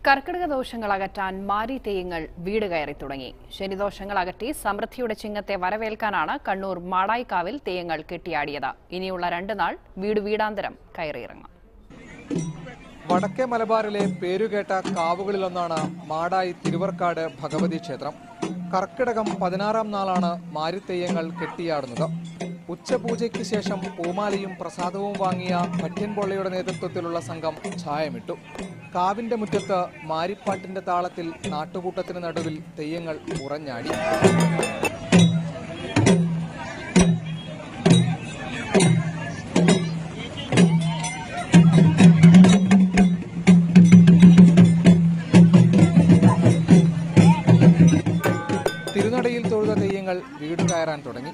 കർക്കിടക ദോഷങ്ങൾ അകറ്റാൻ മാരി തെയ്യങ്ങൾ വീട് കയറി തുടങ്ങി. ശനിദോഷങ്ങൾ അകറ്റി സമൃദ്ധിയുടെ ചിങ്ങത്തെ വരവേൽക്കാനാണ് കണ്ണൂർ മാടായിക്കാവിൽ തെയ്യങ്ങൾ കെട്ടിയാടിയത്. ഇനിയുള്ള 2 നാൾ വീടാന്തരം കയറിയിറങ്ങും. വടക്കേ മലബാറിലെ പേരുകേട്ട കാവുകളിലൊന്നാണ് മാടായി തിരുവർക്കാട് ഭഗവതി ക്ഷേത്രം. കർക്കിടകം 16-ാം നാളാണ് മാരിത്തെയ്യങ്ങൾ കെട്ടിയാടുന്നത്. ഉച്ചപൂജയ്ക്ക് ശേഷം പൂമാലയും പ്രസാദവും വാങ്ങിയ ഭട്യൻപൊള്ളയുടെ നേതൃത്വത്തിലുള്ള സംഘം ഛായമിട്ടു. കാവിന്റെ മുറ്റത്ത് മാരിപ്പാട്ടിന്റെ താളത്തിൽ നാട്ടുകൂട്ടത്തിന് നടുവിൽ തെയ്യങ്ങൾ ഉറഞ്ഞാടി. തിരുനടയിൽ തൊഴുത തെയ്യങ്ങൾ വീട് കയറാൻ തുടങ്ങി.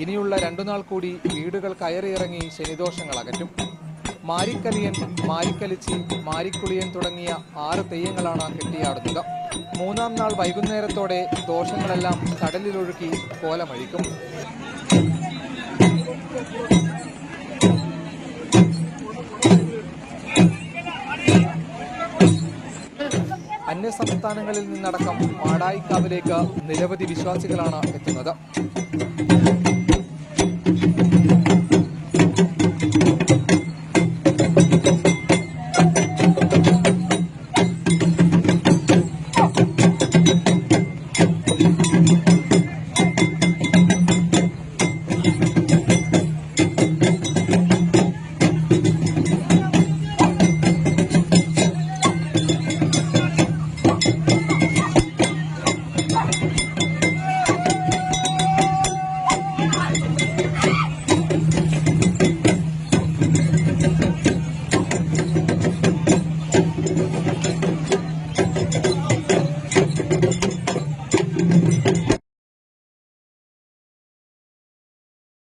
ഇനിയുള്ള 2 നാൾ കൂടി വീടുകൾ കയറിയിറങ്ങി ശനിദോഷങ്ങൾ അകറ്റും. മാരിക്കലിയൻ, മാരിക്കലിച്ചി, മാരിക്കുളിയൻ തുടങ്ങിയ 6 തെയ്യങ്ങളാണ് കെട്ടിയാടുന്നത്. 3-ാം നാൾ വൈകുന്നേരത്തോടെ ദോഷങ്ങളെല്ലാം കടലിലൊഴുക്കി കോലമഴിക്കും. അന്യസംസ്ഥാനങ്ങളിൽ നിന്നടക്കം മാടായിക്കാവിലേക്ക് നിരവധി വിശ്വാസികളാണ് എത്തുന്നത്.